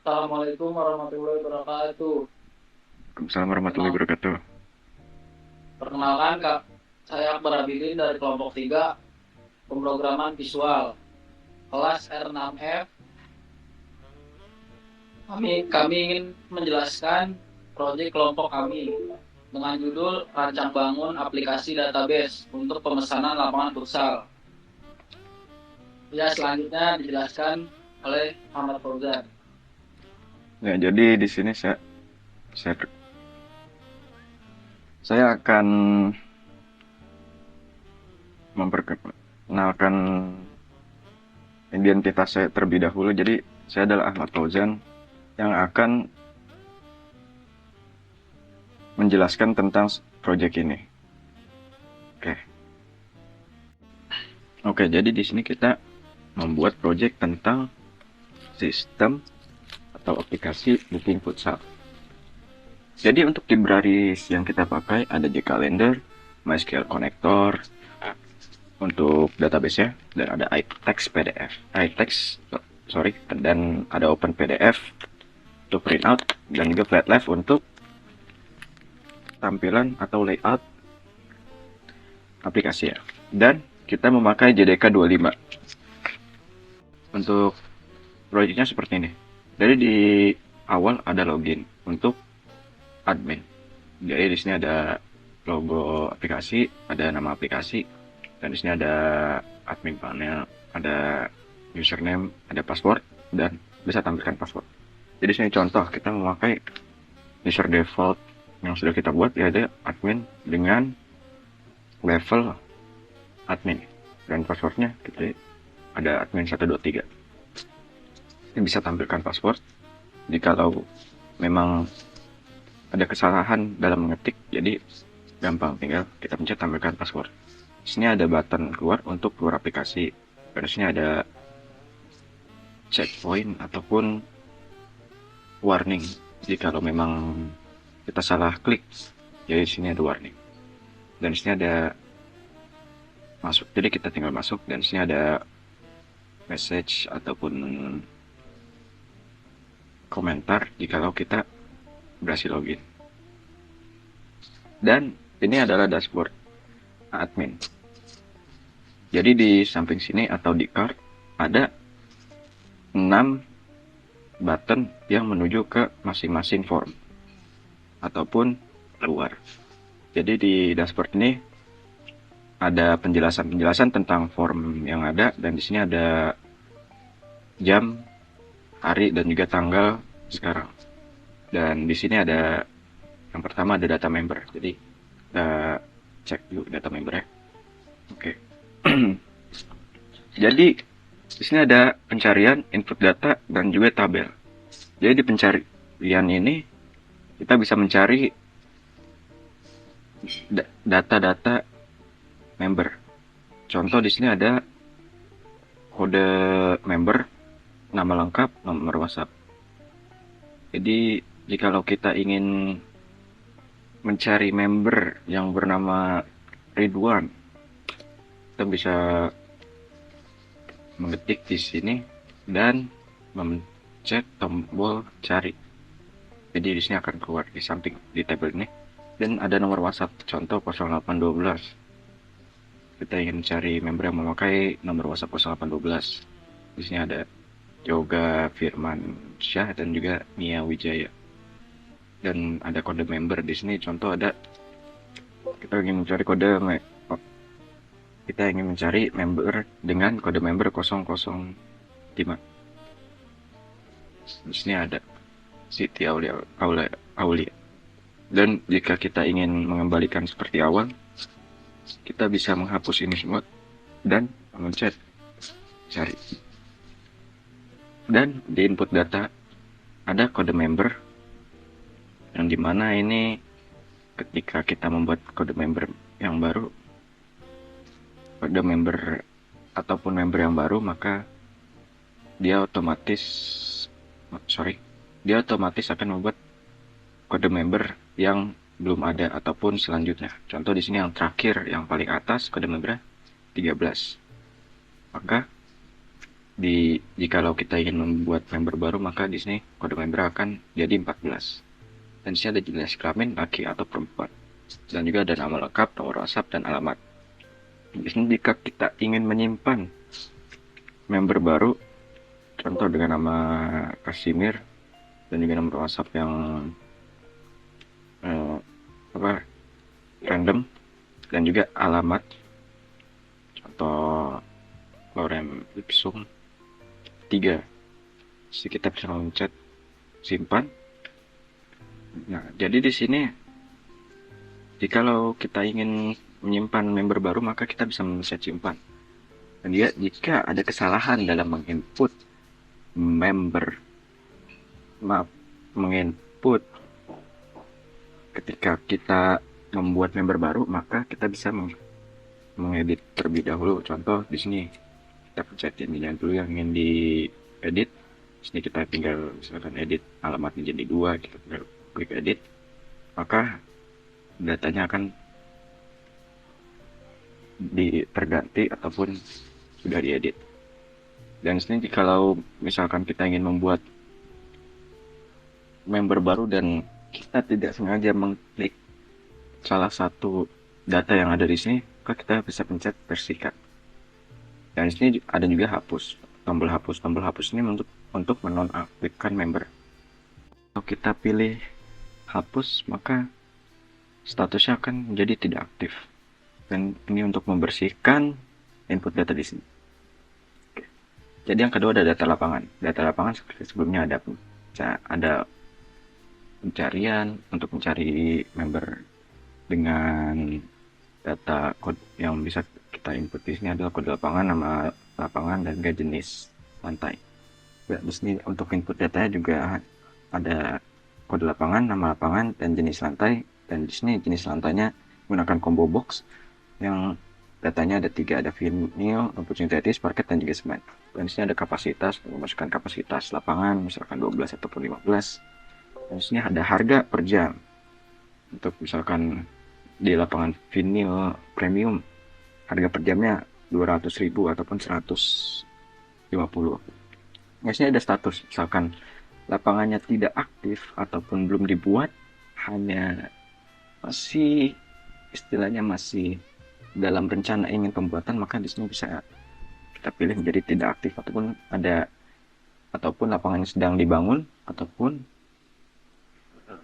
Assalamualaikum warahmatullahi wabarakatuh. Waalaikumsalam warahmatullahi Kenal, wabarakatuh. perkenalkan Kak, saya Akbar Abilin dari kelompok 3 pemrograman visual kelas R6F. Kami ingin menjelaskan proyek kelompok kami dengan judul Rancang Bangun Aplikasi Database untuk Pemesanan Lapangan Futsal. Ya, selanjutnya dijelaskan oleh Muhammad Fauzan. Ya, jadi di sini saya saya akan memperkenalkan identitas saya terlebih dahulu. Jadi, saya adalah Ahmad Fauzan yang akan menjelaskan tentang proyek ini. Oke. Oke, jadi di sini kita membuat proyek tentang sistem atau aplikasi booking futsal. Jadi untuk library yang kita pakai ada JCalendar, MySQL Connector, untuk database-nya, dan ada iText PDF. Dan ada Open PDF untuk printout, dan juga FlatLive untuk tampilan atau layout aplikasi ya. Dan kita memakai JDK 25. Untuk proyeknya seperti ini. Jadi di awal ada login untuk admin. Jadi di sini ada logo aplikasi, ada nama aplikasi, dan di sini ada admin panel, ada username, ada password, dan bisa tampilkan password. Jadi di sini contoh kita memakai user default yang sudah kita buat, ya ada admin dengan level admin, dan passwordnya kita ada admin 123. Ini bisa tampilkan password. Jikalau memang ada kesalahan dalam mengetik, jadi gampang, tinggal kita pencet tampilkan password. Di sini ada button keluar untuk keluar aplikasi. Di sini ada checkpoint ataupun warning jika memang kita salah klik. Jadi di sini ada warning. Dan di sini ada masuk. Jadi kita tinggal masuk, dan di sini ada message ataupun komentar jikalau kita berhasil login. Dan ini adalah dashboard admin. Jadi di samping sini atau di card ada 6 button yang menuju ke masing-masing form ataupun keluar. Jadi di dashboard ini ada penjelasan-penjelasan tentang form yang ada, dan di sini ada jam, hari, dan juga tanggal sekarang. Dan di sini ada yang pertama ada data member. Jadi kita cek dulu data member ya. Oke. Jadi di sini ada pencarian, input data, dan juga tabel. Jadi di pencarian ini kita bisa mencari data-data member. Contoh di sini ada kode member, nama lengkap, nomor WhatsApp. Jadi jikalau kita ingin mencari member yang bernama Ridwan, kita bisa mengetik di sini dan mencet tombol cari. Jadi di sini akan keluar di samping di tabel ini, dan ada nomor WhatsApp, contoh 0812. Kita ingin mencari member yang memakai nomor WhatsApp 0812. Di sini ada Yoga Firman Syah dan juga Mia Wijaya. Dan ada kode member di sini, contoh ada kita ingin mencari member dengan kode member 005. Di sini ada Siti Aulia. Dan jika kita ingin mengembalikan seperti awal, kita bisa menghapus ini semua dan mencet cari. Dan di input data ada kode member, yang dimana ini ketika kita membuat kode member yang baru, kode member ataupun member yang baru, maka dia otomatis akan membuat kode member yang belum ada ataupun selanjutnya. Contoh di sini yang terakhir, yang paling atas kode member 13. Maka jikalau kita ingin membuat member baru, maka di sini kode member akan jadi 14. Dan di sini ada jenis kelamin laki atau perempuan. Dan juga ada nama lengkap, nomor WhatsApp, dan alamat. Di sini jika kita ingin menyimpan member baru, contoh dengan nama Kasimir dan juga nomor WhatsApp yang random, dan juga alamat contoh Lorem Ipsum 3. Jadi kita bisa mencet simpan. Nah, jadi di sini jikalau kita ingin menyimpan member baru, maka kita bisa mencet simpan. Dan juga jika ada kesalahan dalam menginput ketika kita membuat member baru, maka kita bisa mengedit terlebih dahulu. Contoh di sini kita pencetin ini dulu yang ingin diedit. Di sini kita tinggal misalkan edit alamatnya jadi 2, kita tinggal klik edit, maka datanya akan terganti ataupun sudah diedit. Dan di sini kalau misalkan kita ingin membuat member baru dan kita tidak sengaja mengklik salah satu data yang ada di sini, maka kita bisa pencet bersihkan. Dan di sini ada juga hapus, tombol hapus. Tombol hapus ini untuk menonaktifkan member. Kalau kita pilih hapus, maka statusnya akan menjadi tidak aktif. Dan ini untuk membersihkan input data di sini. Oke. Jadi yang kedua ada data lapangan. Data lapangan seperti sebelumnya ada pencarian untuk mencari member dengan data kode yang bisa kita input di sini adalah kode lapangan, nama lapangan, dan juga jenis lantai. Di sini untuk input datanya juga ada kode lapangan, nama lapangan, dan jenis lantai. Dan di sini jenis lantainya menggunakan combo box yang datanya ada 3, ada vinil, rumput sintetis, parket, dan juga semen. Dan di sini ada kapasitas, memasukkan kapasitas lapangan misalkan 12 ataupun 15. Dan di sini ada harga per jam. Untuk misalkan di lapangan vinil premium, harga per jamnya 200.000 ataupun 150. Di sini ada status, misalkan lapangannya tidak aktif ataupun belum dibuat, hanya masih istilahnya masih dalam rencana ingin pembuatan, maka di sini bisa kita pilih menjadi tidak aktif, ataupun lapangannya sedang dibangun ataupun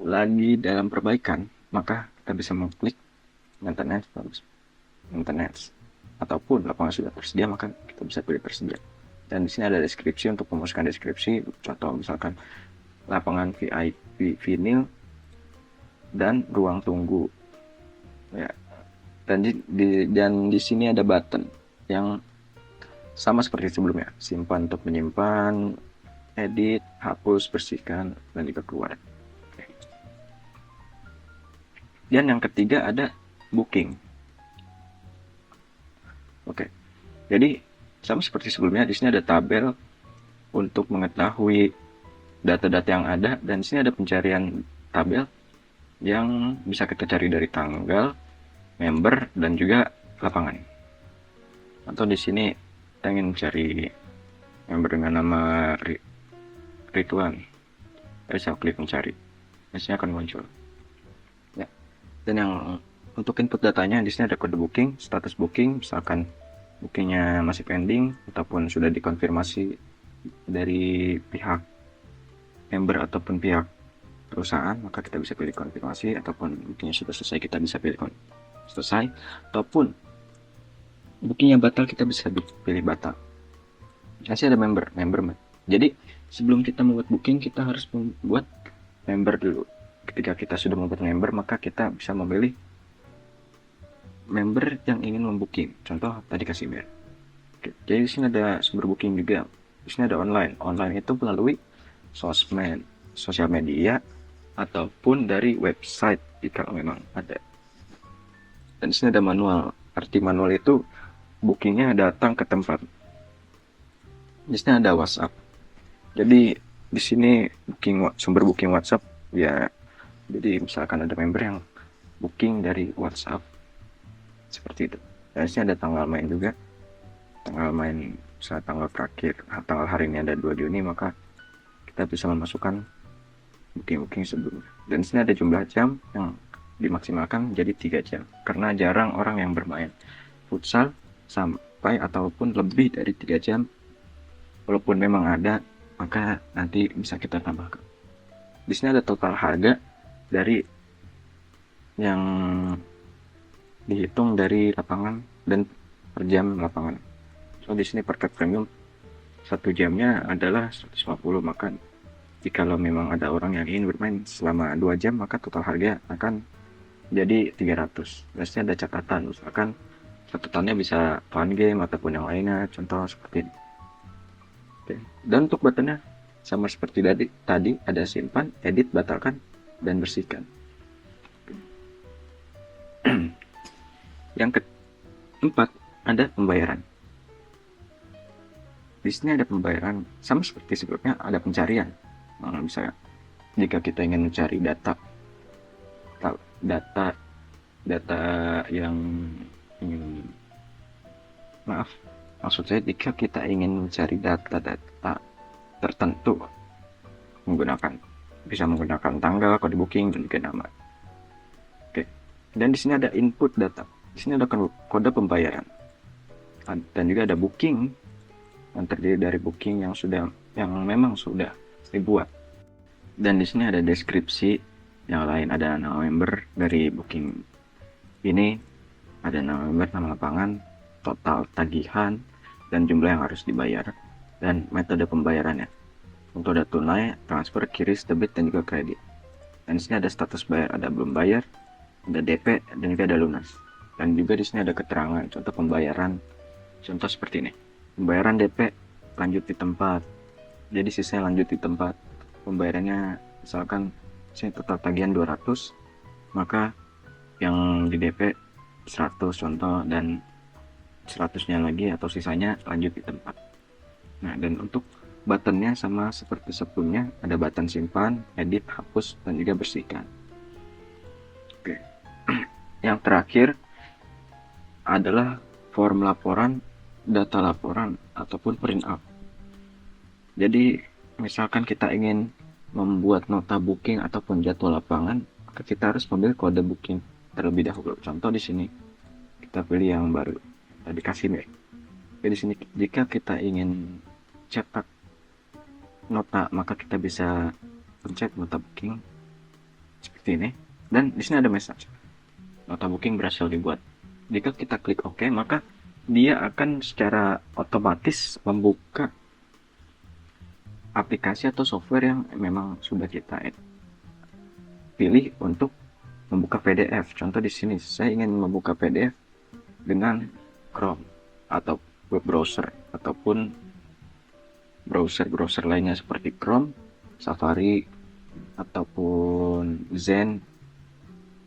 lagi dalam perbaikan, maka kita bisa mengklik maintenance, ataupun lapangan sudah tersedia, maka kita bisa pilih tersedia. Dan di sini ada deskripsi untuk memasukkan deskripsi, contoh misalkan lapangan VIP vinil dan ruang tunggu. Ya. Dan di sini ada button yang sama seperti sebelumnya, simpan untuk menyimpan, edit, hapus, bersihkan, dan juga keluar. Dan yang ketiga ada booking. Oke. Jadi sama seperti sebelumnya, di sini ada tabel untuk mengetahui data-data yang ada, dan di sini ada pencarian tabel yang bisa kita cari dari tanggal, member, dan juga lapangan. Atau di sini kita ingin mencari member dengan nama Rituan, kita bisa klik mencari, di sini akan muncul. Ya. Dan yang untuk input datanya di sini ada kode booking, status booking, misalkan bookingnya masih pending ataupun sudah dikonfirmasi dari pihak member ataupun pihak perusahaan, maka kita bisa pilih konfirmasi, ataupun bookingnya sudah selesai kita bisa pilih selesai, ataupun bookingnya batal kita bisa pilih batal. Masih ada member. Jadi sebelum kita membuat booking, kita harus membuat member dulu. Ketika kita sudah membuat member, maka kita bisa memilih member yang ingin membooking. Contoh tadi Kasimir. Jadi di sini ada sumber booking juga. Di sini ada online. Online itu melalui sosial media ataupun dari website jika memang ada. Dan di sini ada manual. Arti manual itu bookingnya datang ke tempat. Di sini ada WhatsApp. Jadi di sini sumber booking WhatsApp ya. Jadi misalkan ada member yang booking dari WhatsApp seperti itu. Dan di sini ada tanggal main juga. Tanggal main saat tanggal terakhir, tanggal hari ini ada 2 Juni, maka kita bisa memasukkan booking sebelumnya. Dan di sini ada jumlah jam yang dimaksimalkan jadi 3 jam, karena jarang orang yang bermain futsal sampai ataupun lebih dari 3 jam. Walaupun memang ada, maka nanti bisa kita tambahkan. Di sini ada total harga dari yang dihitung dari lapangan dan per jam lapangan. So di sini paket premium 1 jamnya adalah 150, maka jikalau memang ada orang yang ingin bermain selama 2 jam, maka total harga akan jadi 300. Biasanya ada catatan, misalkan catatannya bisa fun game ataupun yang lainnya, contoh seperti ini. Oke. Dan untuk buttonnya sama seperti tadi ada simpan, edit, batalkan, dan bersihkan. Yang keempat ada pembayaran. Di sini ada pembayaran sama seperti sebelumnya, ada pencarian. Misalnya jika kita ingin mencari data yang ingin maksud saya jika kita ingin mencari data tertentu bisa menggunakan tanggal, kode booking, dan juga nama. Oke. Dan di sini ada input data. Di sini ada kode pembayaran. Dan juga ada booking yang terdiri dari booking yang memang sudah dibuat. Dan di sini ada deskripsi yang lain, ada nama member dari booking ini, ada nama member, nama lapangan, total tagihan, dan jumlah yang harus dibayar, dan metode pembayarannya. Untuk ada tunai, transfer, QRIS, debit, dan juga kredit. Dan di sini ada status bayar, ada belum bayar, ada DP, dan juga ada lunas. Dan juga di sini ada keterangan contoh pembayaran, contoh seperti ini. Pembayaran DP lanjut di tempat, jadi sisanya lanjut di tempat. Pembayarannya misalkan sini total tagihan 200, maka yang di DP 100 contoh, dan 100-nya lagi atau sisanya lanjut di tempat. Nah, dan untuk buttonnya sama seperti sebelumnya, ada button simpan, edit, hapus, dan juga bersihkan. Oke. Yang terakhir adalah form laporan, data laporan, ataupun print out. Jadi misalkan kita ingin membuat nota booking ataupun jadwal lapangan, maka kita harus memilih kode booking terlebih dahulu. Contoh di sini kita pilih yang baru tadi kasih nih. Di sini jika kita ingin cetak nota, maka kita bisa pencet nota booking seperti ini, dan di sini ada message nota booking berhasil dibuat. Jika kita klik OK, maka dia akan secara otomatis membuka aplikasi atau software yang memang sudah kita pilih untuk membuka PDF. Contoh di sini saya ingin membuka PDF dengan Chrome atau web browser ataupun browser lainnya seperti Chrome, Safari, ataupun Zen,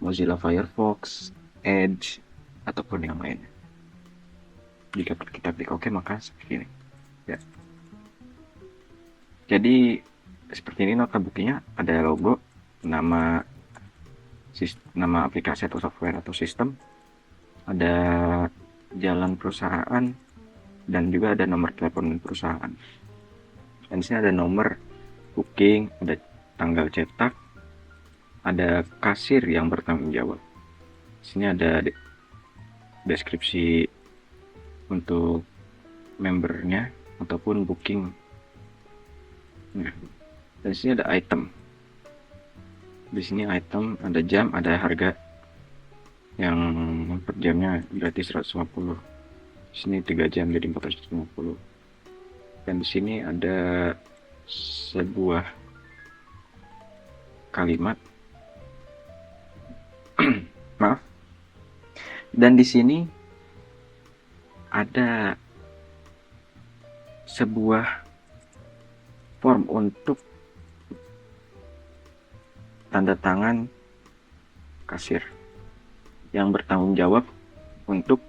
Mozilla Firefox, Edge, ataupun yang lainnya. Jika kita klik OK, maka seperti ini. Ya. Jadi seperti ini nota bookingnya, ada logo, nama aplikasi atau software atau sistem, ada jalan perusahaan, dan juga ada nomor telepon perusahaan. Dan di sini ada nomor booking, ada tanggal cetak, ada kasir yang bertanggung jawab. Di sini ada deskripsi untuk membernya ataupun booking. Nah, dan di sini ada item. Di sini item, ada jam, ada harga. Yang per jamnya gratis 150. Di sini 3 jam jadi 450. Dan di sini ada sebuah kalimat. Maaf. Dan di sini ada sebuah form untuk tanda tangan kasir yang bertanggung jawab untuk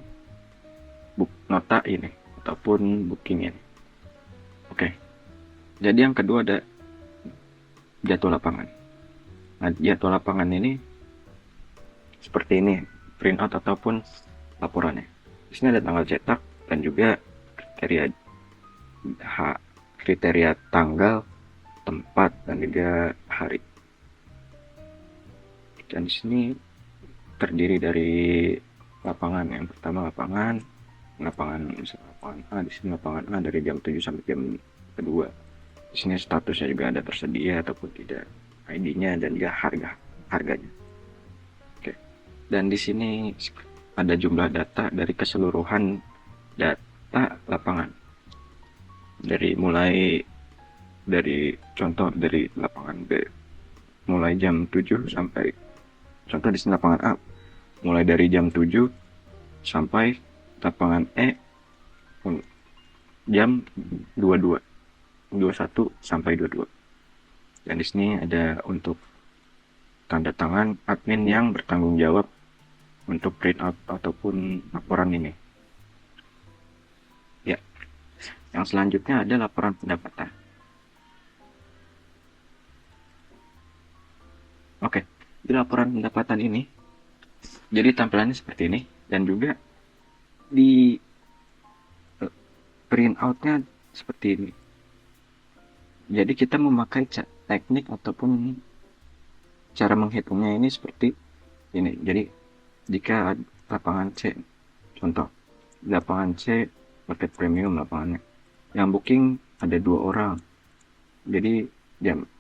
nota ini ataupun booking ini. Oke. Jadi yang kedua ada jadwal lapangan. Nah, jadwal lapangan ini seperti ini, print out ataupun laporannya. Di sini ada tanggal cetak dan juga kriteria kriteria tanggal, tempat, dan juga hari. Dan di sini terdiri dari lapangan. Yang pertama lapangan A, di sini lapangan A dari jam 7 sampai jam kedua. Di sini statusnya juga ada tersedia ataupun tidak, ID-nya dan juga harganya. Oke. Dan di sini ada jumlah data dari keseluruhan data lapangan. Dari contoh dari lapangan B mulai jam 7 sampai, contoh di sini lapangan A mulai dari jam 7 sampai lapangan E jam 22, 21 sampai 22. Dan di sini ada untuk tanda tangan admin yang bertanggung jawab untuk print out ataupun laporan ini. Ya, yang selanjutnya ada laporan pendapatan. Oke, di laporan pendapatan ini, jadi tampilannya seperti ini, dan juga di print outnya seperti ini. Jadi kita memakai teknik ataupun cara menghitungnya ini seperti ini. Jadi jika lapangan C, contoh lapangan C paket premium lapangannya, yang booking ada 2 orang, jadi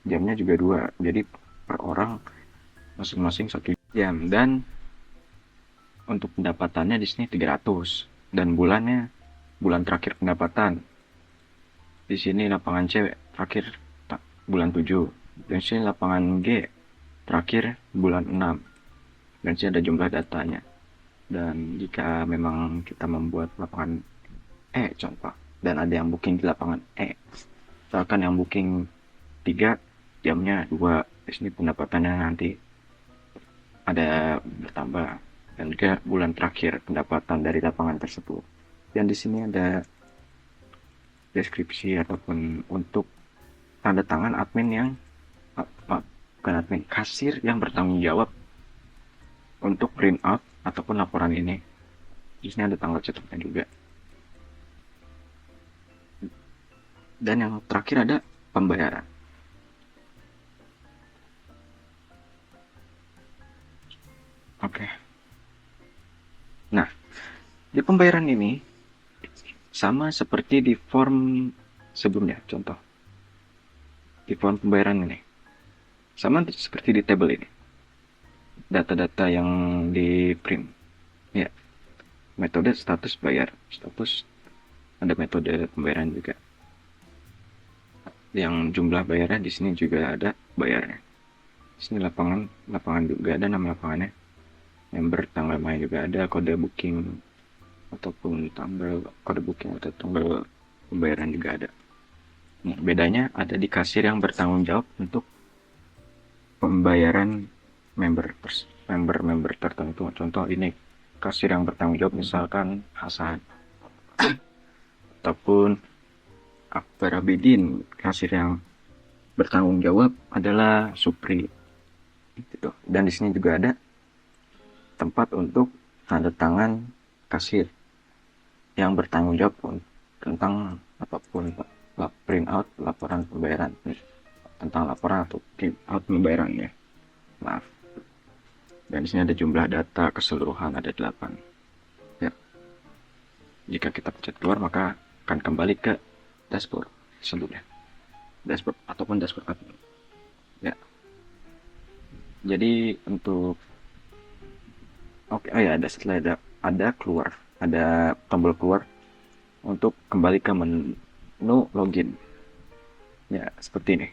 jamnya juga 2, jadi per orang masing-masing 1 jam. Dan untuk pendapatannya di sini 300, dan bulan terakhir pendapatan di sini lapangan C terakhir bulan 7, dan sini lapangan G terakhir bulan 6, dan sini ada jumlah datanya. Dan jika memang kita membuat lapangan E contoh, dan ada yang booking di lapangan E, misalkan yang booking 3, jamnya 2, di sini pendapatannya nanti ada bertambah, dan juga bulan terakhir pendapatan dari lapangan tersebut. Dan di sini ada deskripsi ataupun untuk tanda tangan admin yang bukan admin, kasir yang bertanggung jawab untuk print out ataupun laporan ini. Di sini ada tanggal cetaknya juga. Dan yang terakhir ada pembayaran. Oke. Nah, di pembayaran ini sama seperti di form sebelumnya, contoh. Di form pembayaran ini. Sama seperti di table ini. Data-data yang di print. Ya. Metode status bayar. Status ada metode pembayaran juga. Yang jumlah bayarnya di sini juga ada bayarnya. Di sini lapangan juga ada nama lapangannya. Member tanggal main juga ada, kode booking ataupun kode booking atau tanggal pembayaran juga ada. Nah, bedanya ada di kasir yang bertanggung jawab untuk pembayaran member tertentu. Contoh ini kasir yang bertanggung jawab misalkan Hasan, ataupun Akbar Abidin. Kasir yang bertanggung jawab adalah Supri. Gitu. Dan di sini juga ada tempat untuk tanda tangan kasir yang bertanggung jawab tentang apapun, print out laporan pembayaran, tentang laporan atau print out pembayaran ya. Maaf. Dan di sini ada jumlah data keseluruhan ada 8. Ya. Jika kita pencet keluar maka akan kembali ke dashboard sebelumnya. Dashboard ataupun dashboard admin. Ya. Jadi untuk setelah ada keluar, ada tombol keluar untuk kembali ke menu login. Ya, seperti ini.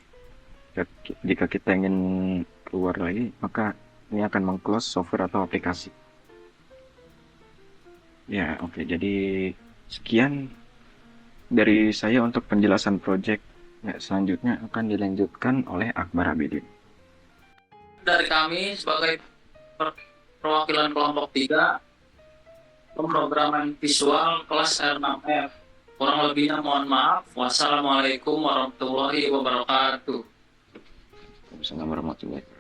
Jika kita ingin keluar lagi, maka ini akan meng-close software atau aplikasi. Ya, oke. Jadi sekian dari saya untuk penjelasan project. Ya, selanjutnya akan dilanjutkan oleh Akbar Abidin. Dari kami sebagai perwakilan kelompok 3, pemrograman visual kelas R6F. Kurang lebihnya mohon maaf. Wassalamualaikum warahmatullahi wabarakatuh. Assalamualaikum warahmatullahi wabarakatuh.